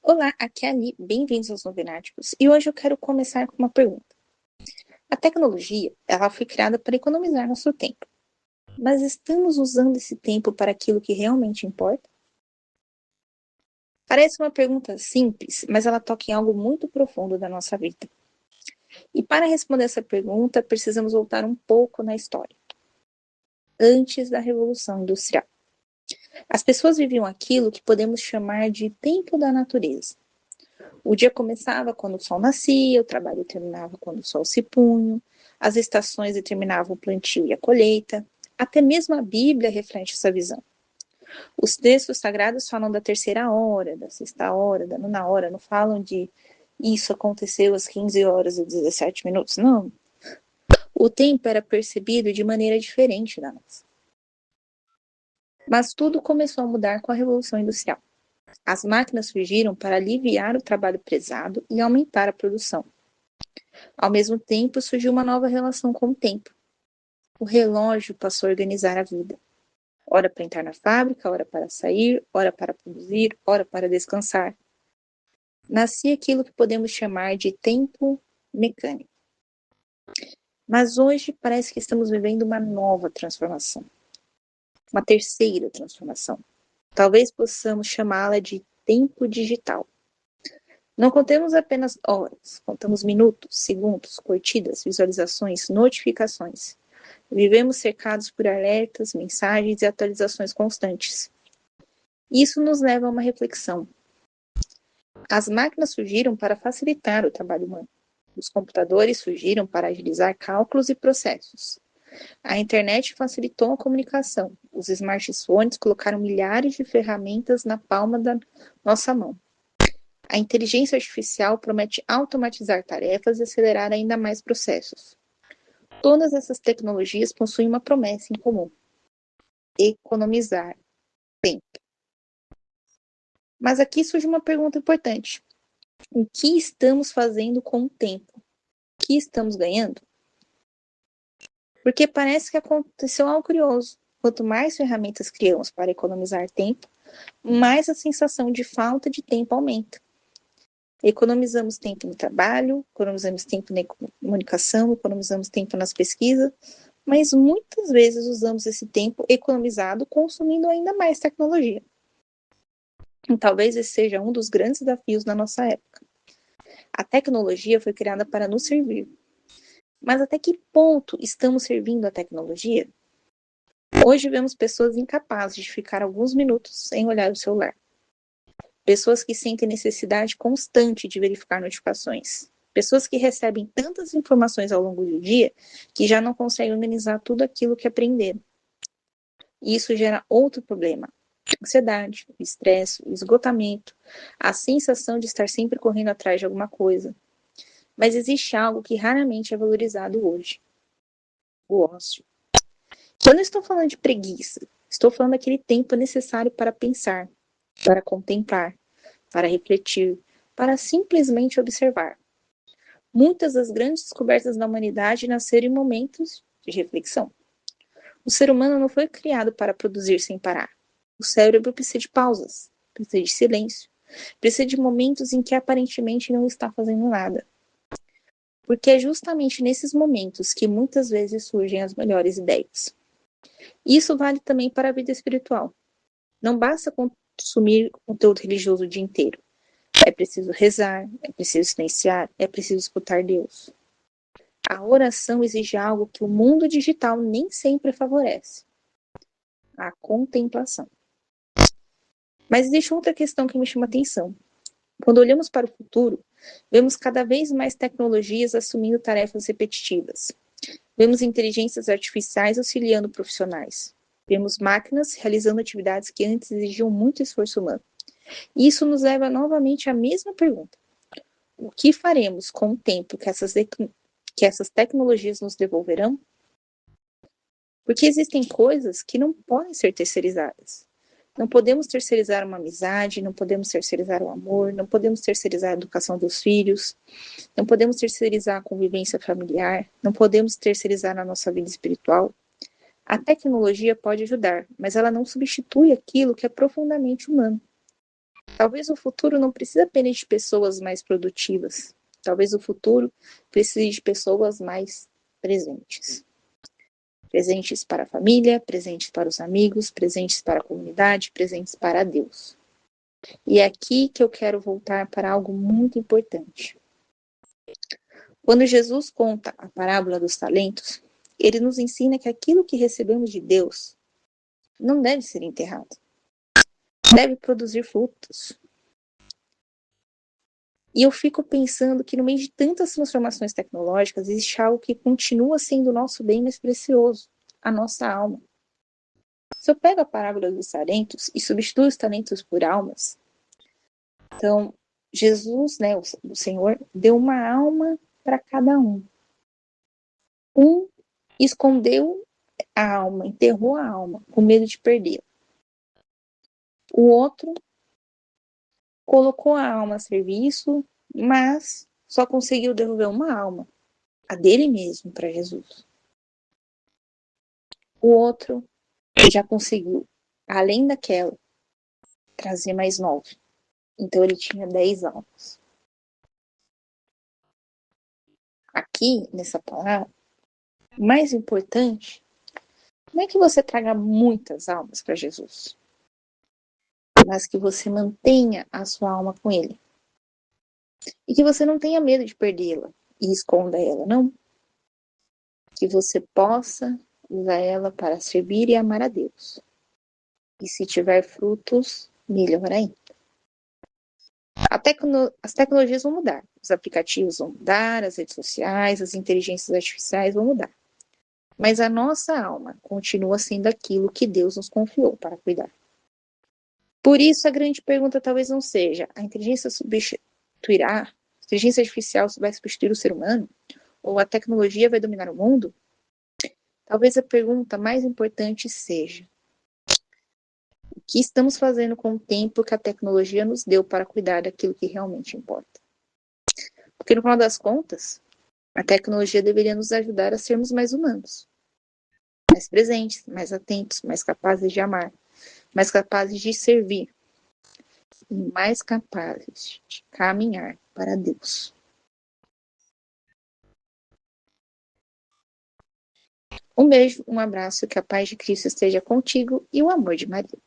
Olá, aqui é a Ali, bem-vindos aos Novenáticos. E hoje eu quero começar com uma pergunta. A tecnologia, ela foi criada para economizar nosso tempo. Mas estamos usando esse tempo para aquilo que realmente importa? Parece uma pergunta simples, mas ela toca em algo muito profundo da nossa vida. E para responder essa pergunta, precisamos voltar um pouco na história. Antes da Revolução Industrial. As pessoas viviam aquilo que podemos chamar de tempo da natureza. O dia começava quando o sol nascia, o trabalho terminava quando o sol se punha, as estações determinavam o plantio e a colheita. Até mesmo a Bíblia reflete essa visão. Os textos sagrados falam da terceira hora, da sexta hora, da nona hora, não falam de isso aconteceu às 15 horas e 17 minutos, não. O tempo era percebido de maneira diferente da nossa. Mas tudo começou a mudar com a Revolução Industrial. As máquinas surgiram para aliviar o trabalho pesado e aumentar a produção. Ao mesmo tempo, surgiu uma nova relação com o tempo. O relógio passou a organizar a vida. Hora para entrar na fábrica, hora para sair, hora para produzir, hora para descansar. Nascia aquilo que podemos chamar de tempo mecânico. Mas hoje parece que estamos vivendo uma nova transformação. Uma terceira transformação. Talvez possamos chamá-la de tempo digital. Não contemos apenas horas, contamos minutos, segundos, curtidas, visualizações, notificações. Vivemos cercados por alertas, mensagens e atualizações constantes. Isso nos leva a uma reflexão. As máquinas surgiram para facilitar o trabalho humano. Os computadores surgiram para agilizar cálculos e processos. A internet facilitou a comunicação. Os smartphones colocaram milhares de ferramentas na palma da nossa mão. A inteligência artificial promete automatizar tarefas e acelerar ainda mais processos. Todas essas tecnologias possuem uma promessa em comum: economizar tempo. Mas aqui surge uma pergunta importante. O que estamos fazendo com o tempo? O que estamos ganhando? Porque parece que aconteceu algo curioso. Quanto mais ferramentas criamos para economizar tempo, mais a sensação de falta de tempo aumenta. Economizamos tempo no trabalho, economizamos tempo na comunicação, economizamos tempo nas pesquisas, mas muitas vezes usamos esse tempo economizado consumindo ainda mais tecnologia. E talvez esse seja um dos grandes desafios da nossa época. A tecnologia foi criada para nos servir. Mas até que ponto estamos servindo a tecnologia? Hoje vemos pessoas incapazes de ficar alguns minutos sem olhar o celular. Pessoas que sentem necessidade constante de verificar notificações. Pessoas que recebem tantas informações ao longo do dia que já não conseguem organizar tudo aquilo que aprenderam. E isso gera outro problema: ansiedade, o estresse, o esgotamento, a sensação de estar sempre correndo atrás de alguma coisa. Mas existe algo que raramente é valorizado hoje: o ócio. Quando eu estou falando de preguiça, estou falando daquele tempo necessário para pensar, para contemplar, para refletir, para simplesmente observar. Muitas das grandes descobertas da humanidade nasceram em momentos de reflexão. O ser humano não foi criado para produzir sem parar. O cérebro precisa de pausas, precisa de silêncio, precisa de momentos em que aparentemente não está fazendo nada. Porque é justamente nesses momentos que muitas vezes surgem as melhores ideias. Isso vale também para a vida espiritual. Não basta consumir conteúdo religioso o dia inteiro. É preciso rezar, é preciso silenciar, é preciso escutar Deus. A oração exige algo que o mundo digital nem sempre favorece: a contemplação. Mas existe outra questão que me chama a atenção. Quando olhamos para o futuro, vemos cada vez mais tecnologias assumindo tarefas repetitivas. Vemos inteligências artificiais auxiliando profissionais. Vemos máquinas realizando atividades que antes exigiam muito esforço humano. E isso nos leva novamente à mesma pergunta: o que faremos com o tempo que essas tecnologias nos devolverão? Porque existem coisas que não podem ser terceirizadas. Não podemos terceirizar uma amizade, não podemos terceirizar o amor, não podemos terceirizar a educação dos filhos, não podemos terceirizar a convivência familiar, não podemos terceirizar a nossa vida espiritual. A tecnologia pode ajudar, mas ela não substitui aquilo que é profundamente humano. Talvez o futuro não precise apenas de pessoas mais produtivas. Talvez o futuro precise de pessoas mais presentes. Presentes para a família, presentes para os amigos, presentes para a comunidade, presentes para Deus. E é aqui que eu quero voltar para algo muito importante. Quando Jesus conta a parábola dos talentos, ele nos ensina que aquilo que recebemos de Deus não deve ser enterrado. Deve produzir frutos. E eu fico pensando que no meio de tantas transformações tecnológicas, existe algo que continua sendo o nosso bem mais precioso, a nossa alma. Se eu pego a parábola dos talentos e substituo os talentos por almas, então Jesus, né, o Senhor, deu uma alma para cada um. Um escondeu a alma, enterrou a alma, com medo de perdê-la. O outro colocou a alma a serviço, mas só conseguiu devolver uma alma, a dele mesmo, para Jesus. O outro já conseguiu, além daquela, trazer mais 9. Então ele tinha 10 almas. Aqui, nessa palavra, o mais importante não é que você traga muitas almas para Jesus, mas que você mantenha a sua alma com ele. E que você não tenha medo de perdê-la e esconda ela, não. Que você possa usar ela para servir e amar a Deus. E se tiver frutos, melhor ainda. As tecnologias vão mudar, os aplicativos vão mudar, as redes sociais, as inteligências artificiais vão mudar. Mas a nossa alma continua sendo aquilo que Deus nos confiou para cuidar. Por isso, a grande pergunta talvez não seja: a inteligência substituirá? A inteligência artificial vai substituir o ser humano? Ou a tecnologia vai dominar o mundo? Talvez a pergunta mais importante seja: o que estamos fazendo com o tempo que a tecnologia nos deu para cuidar daquilo que realmente importa? Porque no final das contas, a tecnologia deveria nos ajudar a sermos mais humanos, mais presentes, mais atentos, mais capazes de amar, mais capazes de servir e mais capazes de caminhar para Deus. Um beijo, um abraço, que a paz de Cristo esteja contigo e o amor de Maria.